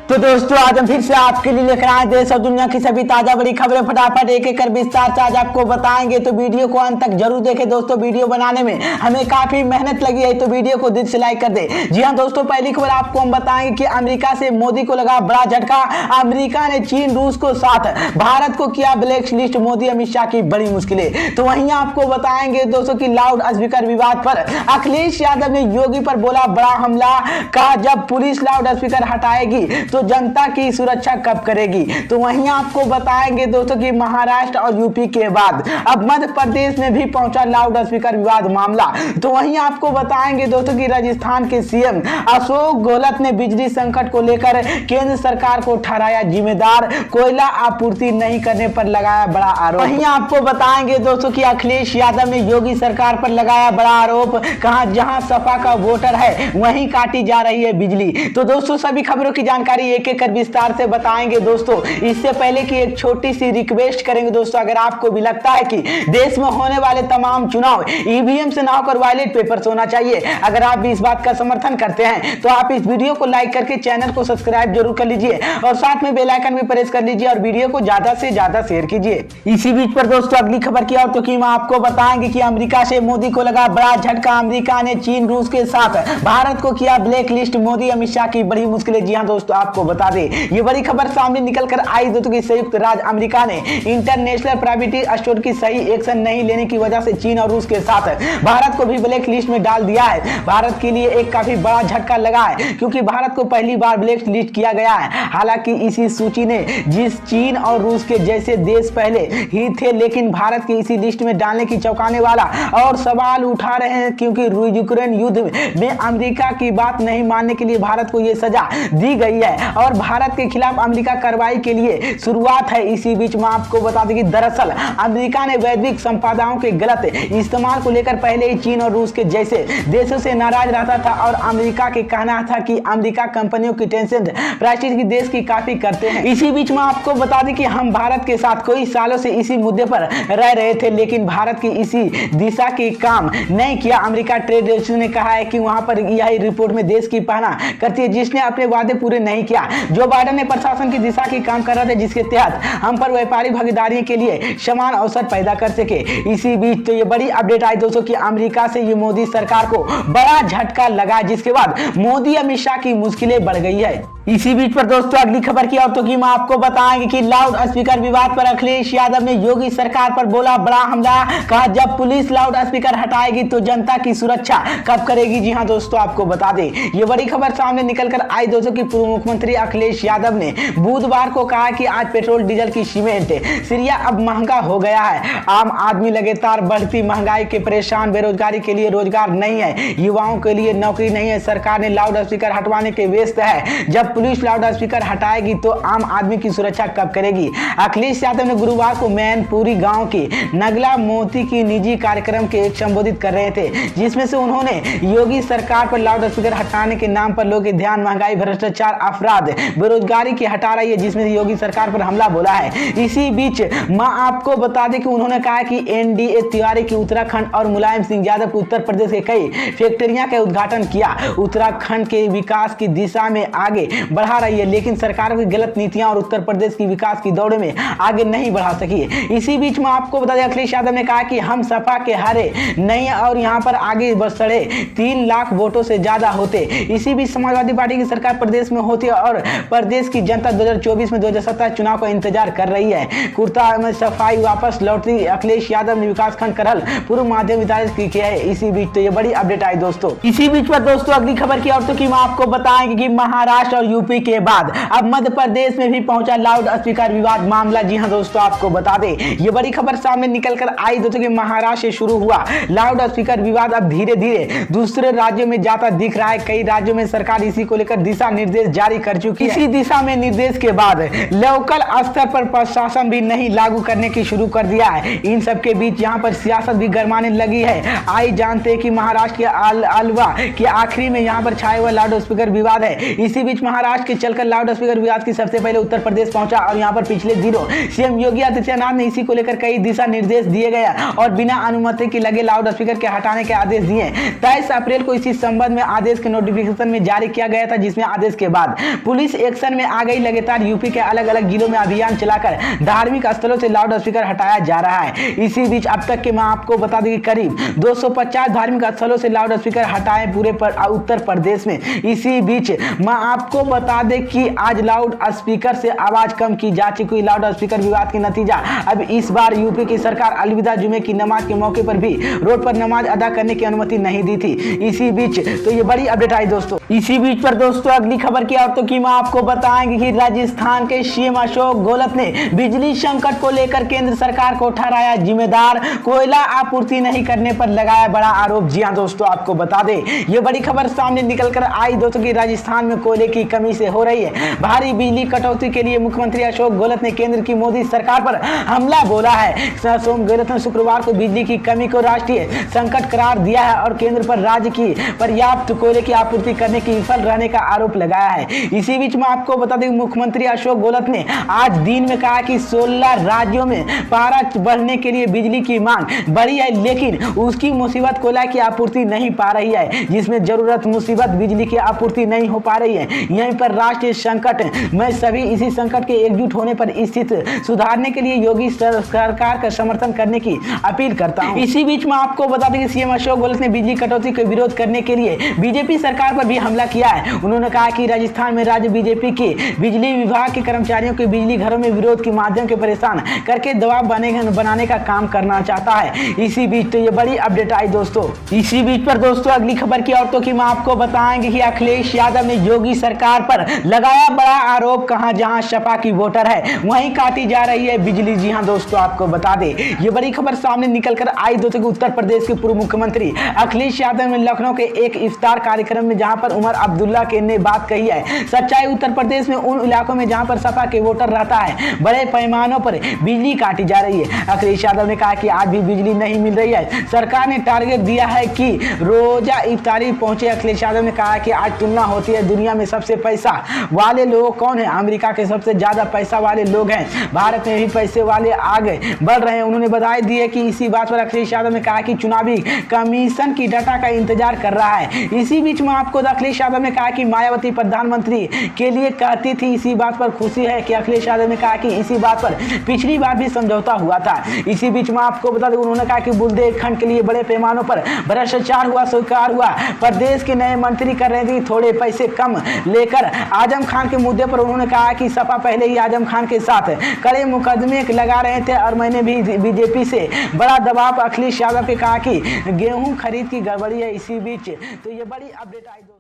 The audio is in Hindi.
तो दोस्तों आज हम फिर से आपके लिए लेकर आए देश और दुनिया की सभी ताजा बड़ी खबरें फटाफट एक एक कर विस्तार से आज आपको बताएंगे। तो वीडियो को अंत तक जरूर देखें दोस्तों। वीडियो बनाने में हमें काफी मेहनत लगी है, तो वीडियो को दिल से लाइक कर दे। जी हाँ दोस्तों, पहली खबर आपको हम बताएंगे कि अमेरिका से मोदी को लगा बड़ा झटका। अमेरिका ने चीन रूस को साथ, भारत को किया ब्लैक लिस्ट। मोदी अमित शाह की बड़ी मुश्किलें। तो वहीं आपको बताएंगे दोस्तों की लाउड स्पीकर विवाद पर अखिलेश यादव ने योगी पर बोला बड़ा हमला। कहा जब पुलिस लाउड स्पीकर हटाएगी तो जनता की सुरक्षा कब करेगी। तो वहीं आपको बताएंगे दोस्तों कि महाराष्ट्र और यूपी के बाद अब मध्य प्रदेश में भी पहुंचा लाउड स्पीकर विवाद मामला। तो वहीं आपको बताएंगे दोस्तों कि राजस्थान के सीएम अशोक गहलोत ने बिजली संकट को लेकर केंद्र सरकार को ठहराया जिम्मेदार। कोयला आपूर्ति नहीं करने पर लगाया बड़ा आरोप। वहीं आपको बताएंगे दोस्तों कि अखिलेश यादव ने योगी सरकार पर लगाया बड़ा आरोप। कहा जहां सपा का वोटर है वहीं काटी जा रही है बिजली। तो दोस्तों सभी खबरों की जानकारी एक एक कर विस्तार से बताएंगे दोस्तों। इससे पहले कि एक छोटी सी रिक्वेस्ट करेंगे दोस्तों, अगर आपको भी लगता है कि देश में होने वाले तमाम चुनाव ईवीएम से ना होकर बैलेट पेपर से होना चाहिए, अगर आप भी इस बात का समर्थन करते हैं तो आप इस वीडियो को लाइक करके चैनल को सब्सक्राइब जरूर कर लीजिए और साथ में बेल आइकन भी प्रेस कर लीजिए और वीडियो को ज्यादा से ज्यादा शेयर कीजिए। इसी बीच पर दोस्तों अगली खबर की और तो की आपको बताएंगे कि अमेरिका से मोदी को लगा बड़ा झटका। अमेरिका ने चीन रूस के साथ भारत को किया ब्लैक लिस्ट। मोदी अमित शाह की बड़ी मुश्किलें। जी हाँ दोस्तों, आपको बता दें ये बड़ी खबर सामने निकल कर आई दोस्तों कि संयुक्त राज्य अमेरिका ने इंटरनेशनल प्राइवेटी स्टोर की सही एक्शन नहीं लेने की वजह से चीन और रूस के साथ भारत को भी ब्लैक लिस्ट में डाल दिया है। भारत के लिए एक काफी बड़ा झटका लगा है क्योंकि भारत को पहली बार ब्लैक लिस्ट किया गया है। हालांकि इसी सूची ने जिस चीन और रूस के जैसे देश पहले ही थे, लेकिन भारत की इसी लिस्ट में डालने की चौंकाने वाला और सवाल उठा रहे हैं क्योंकि यूक्रेन युद्ध में अमेरिका की बात नहीं मानने के लिए भारत को यह सजा दी गई है और भारत के खिलाफ अमेरिका कार्रवाई के लिए शुरुआत है। इसी बीच में आपको बता दें कि दरअसल अमेरिका ने वैश्विक संपदाओं के गलत इस्तेमाल को लेकर पहले ही चीन और रूस के जैसे देशों से नाराज रहता था और अमेरिका के कहना था कि अमेरिका कंपनियों की टेंशन प्राइवेट की देश की काफी करते हैं। इसी बीच में आपको बता दें कि हम भारत के साथ कई सालों से इसी मुद्दे पर रह रहे थे, लेकिन भारत की इसी दिशा की काम नहीं किया। अमेरिका ट्रेड एजेंसी ने कहा है कि वहां पर यही रिपोर्ट में देश की पहना करती है जिसने अपने वादे पूरे नहीं किया। जो बाइडेन ने प्रशासन की दिशा की काम कर रहे थे जिसके तहत हम पर व्यापारिक भागीदारी के लिए समान अवसर पैदा कर सके। इसी बीच तो ये बड़ी अपडेट आई दोस्तों कि अमेरिका से ये मोदी सरकार को बड़ा झटका लगा, जिसके बाद मोदी अमित शाह की मुश्किलें बढ़ गई है। इसी बीच पर दोस्तों अगली खबर की और तो की आपको बताएंगे कि लाउड स्पीकर विवाद पर अखिलेश यादव ने योगी सरकार पर बोला बड़ा हमला। कहा जब पुलिस लाउड स्पीकर हटाएगी तो जनता की सुरक्षा कब करेगी। जी हाँ दोस्तों, आपको बता दें ये बड़ी खबर सामने निकल कर आई दोस्तों कि पूर्व मुख्यमंत्री अखिलेश यादव ने बुधवार को कहा कि आज पेट्रोल डीजल की सीमेंट सिरिया अब महंगा हो गया है। आम आदमी लगातार बढ़ती महंगाई के परेशान, बेरोजगारी के लिए रोजगार नहीं है, युवाओं के लिए नौकरी नहीं है। सरकार ने लाउड स्पीकर हटवाने के व्यस्त है। जब पुलिस लाउड स्पीकर हटाएगी तो आम आदमी की सुरक्षा कब करेगी। अखिलेश यादव ने गुरुवार को मैनपुरी गांव के नगला मोती की निजी कार्यक्रम के एक संबोधित कर रहे थे, जिसमें से उन्होंने योगी सरकार पर लाउड स्पीकर हटाने के नाम पर लोगों के ध्यान महंगाई, भ्रष्टाचार, अपराध, बेरोजगारी की हटा रही है, जिसमें से योगी सरकार पर हमला बोला है। इसी बीच मां आपको बता दें कि उन्होंने कहा कि एनडीए तिवारी की उत्तराखंड और मुलायम सिंह यादव को उत्तर प्रदेश के कई फैक्ट्रियां का उद्घाटन किया। उत्तराखंड के विकास की दिशा में आगे बढ़ा रही है, लेकिन सरकार की गलत नीतियां और उत्तर प्रदेश की विकास की दौड़ में आगे नहीं बढ़ा सकी। इसी बीच में आपको बता दें अखिलेश यादव ने कहा कि हम सपा के हारे नहीं और यहां पर आगे बढ़े 3 लाख वोटों से ज्यादा होते। इसी बीच समाजवादी पार्टी की सरकार प्रदेश में होती है और प्रदेश की जनता 2024 में 2027 चुनाव का इंतजार कर रही है। कुर्ता में सफाई वापस लौटती अखिलेश यादव ने विकासखंड करहल पूर्व माध्यम विद्यालय किया है। इसी बीच तो ये बड़ी अपडेट आई दोस्तों। इसी बीच पर दोस्तों अगली खबर की और तो की आपको बताएंगे कि महाराष्ट्र और यूपी के बाद अब मध्य प्रदेश में भी पहुंचा लाउड स्पीकर विवाद मामला। जी हाँ दोस्तों, आपको बता दें ये बड़ी खबर सामने निकल कर आई दोस्तों कि महाराष्ट्र से शुरू हुआ लाउड स्पीकर विवाद अब धीरे धीरे दूसरे राज्यों में जाता दिख रहा है। कई राज्यों में सरकार इसी को लेकर दिशा निर्देश जारी कर चुकी है। इसी दिशा में निर्देश के बाद लोकल स्तर पर प्रशासन भी नहीं लागू करने की शुरू कर दिया है। इन सब के बीच यहाँ पर सियासत भी गरमाने लगी है। आई जानते हैं कि महाराष्ट्र के अलवा के आखिरी में यहाँ पर छाया हुआ लाउड स्पीकर विवाद है। इसी बीच महाराष्ट्र के चलकर लाउड स्पीकर विवाद की सबसे पहले उत्तर प्रदेश पहुंचा और यहां पर पिछले दिनों सीएम योगी आदित्यनाथ ने इसी को लेकर कई दिशा निर्देश दिए गए और बिना अनुमति के लगे लाउड स्पीकर के हटाने के आदेश दिए। 23 अप्रैल को इसी संबंध में आदेश के नोटिफिकेशन में जारी किया गया था, जिसमें आदेश के बाद पुलिस एक्शन में आ गई। लगातार यूपी के अलग अलग जिलों में अभियान चलाकर धार्मिक स्थलों से लाउड स्पीकर हटाया जा रहा है। इसी बीच अब तक के मैं आपको बता दें कि करीब 250 धार्मिक स्थलों से लाउड स्पीकर हटाए पूरे उत्तर प्रदेश में। इसी बीच मैं आपको बता दें कि आज लाउड स्पीकर से आवाज कम की जा चुकी। लाउड स्पीकर विवाद के नतीजा अब इस बार यूपी की सरकार अलविदा जुमे की नमाज के मौके पर भी रोड पर नमाज अदा करने की अनुमति नहीं दी थी। इसी बीच तो ये बड़ी अपडेट आई दोस्तों। इसी बीच पर दोस्तों अगली खबर की औरतों की मैं आपको बताएंगे कि राजस्थान के सीएम अशोक गहलोत ने बिजली संकट को लेकर केंद्र सरकार को ठहराया जिम्मेदार, कोयला आपूर्ति नहीं करने पर लगाया बड़ा आरोप। जी हां दोस्तों, आपको बता दें ये बड़ी खबर सामने निकलकर आई दोस्तों कि राजस्थान में कोयले की कमी से हो रही है भारी बिजली कटौती के लिए मुख्यमंत्री अशोक गहलोत ने केंद्र की मोदी सरकार पर हमला बोला है। अशोक गहलोत ने शुक्रवार को बिजली की कमी को राष्ट्रीय संकट करार दिया है और केंद्र पर राज्य की पर्याप्त कोयले की आपूर्ति करने की विफल रहने का आरोप लगाया है। इसी बीच में आपको बता दें मुख्यमंत्री अशोक गहलोत ने आज दिन में कहा कि 16 राज्यों में पारा बढ़ने के लिए बिजली की मांग बढ़ी है, लेकिन उसकी मुसीबत कोयला की आपूर्ति नहीं पा रही है, जिसमें जरूरत मुसीबत बिजली की आपूर्ति नहीं हो पा रही है। यहीं पर राष्ट्रीय संकट में सभी इसी संकट के एकजुट होने पर स्थिति सुधारने के लिए योगी सरकार का समर्थन करने की अपील करता हूं। इसी बीच में आपको बता दें कि सीएम अशोक गहलोत ने बिजली कटौती का विरोध करने के लिए बीजेपी सरकार पर भी हमला किया है। उन्होंने कहा कि राजस्थान में राज्य बीजेपी के बिजली विभाग के कर्मचारियों के बिजली घरों में विरोध के माध्यम से परेशान करके दबाव बनाने का काम करना चाहता है। इसी बीच तो ये बड़ी अपडेट आई दोस्तों। इसी बीच पर दोस्तों अगली खबर की औरतों की मैं आपको बताएंगे कि अखिलेश यादव ने योगी सरकार पर लगाया बड़ा आरोप, कहां जहां सपा की वोटर है वहीं काटी जा रही है बिजली। जी हां दोस्तों, आपको बता दें ये बड़ी खबर सामने निकलकर आई दोस्तों कि उत्तर प्रदेश के पूर्व मुख्यमंत्री अखिलेश यादव ने लखनऊ के एक इफ्तार कार्यक्रम में जहां पर उमर अब्दुल्ला के ने बात कही है। सच्चाई उत्तर प्रदेश में उन इलाकों में जहां पर सपा के वोटर रहता है बड़े पैमानों पर बिजली काटी जा रही है। अखिलेश यादव ने कहा कि आज भी बिजली नहीं मिल रही है, सरकार ने टारगेट दिया है कि रोजा इफ्तारी पहुंचे। अखिलेश यादव ने कहा कि आज तुलना होती है दुनिया में सबसे पैसा वाले लोग कौन है, अमेरिका के सबसे ज्यादा पैसा वाले लोग हैं, भारत में भी पैसे वाले आगे बढ़ रहे हैं। उन्होंने बधाई दी है कि इसी बात पर अखिलेश यादव ने कहा कि चुनावी कमीशन की डाटा का इंतजार कर रहा है। इसी बीच में आपको अखिलेश यादव ने कहा कि मायावती प्रधानमंत्री के लिए कहती थी। इसी बात पर खुशी है कि अखिलेश यादव ने कहा कि इसी बात पर पिछली बार भी समझौता हुआ था। इसी बीच में आपको बता दें उन्होंने कहा कि बुंदेलखंड के लिए बड़े पैमानों पर भ्रष्टाचार हुआ, स्वीकार हुआ। प्रदेश के नए मंत्री कर रहे थे थोड़े पैसे कम लेकर। आजम खान के मुद्दे पर उन्होंने कहा कि सपा पहले ही आजम खान के साथ कड़े मुकदमे लगा रहे थे और मैंने भी बीजेपी से बड़ा दबाव। अखिलेश यादव ने कहा कि गेहूं खरीद की गड़बड़ी है। इसी बीच तो ये बड़ी अपडेट आई।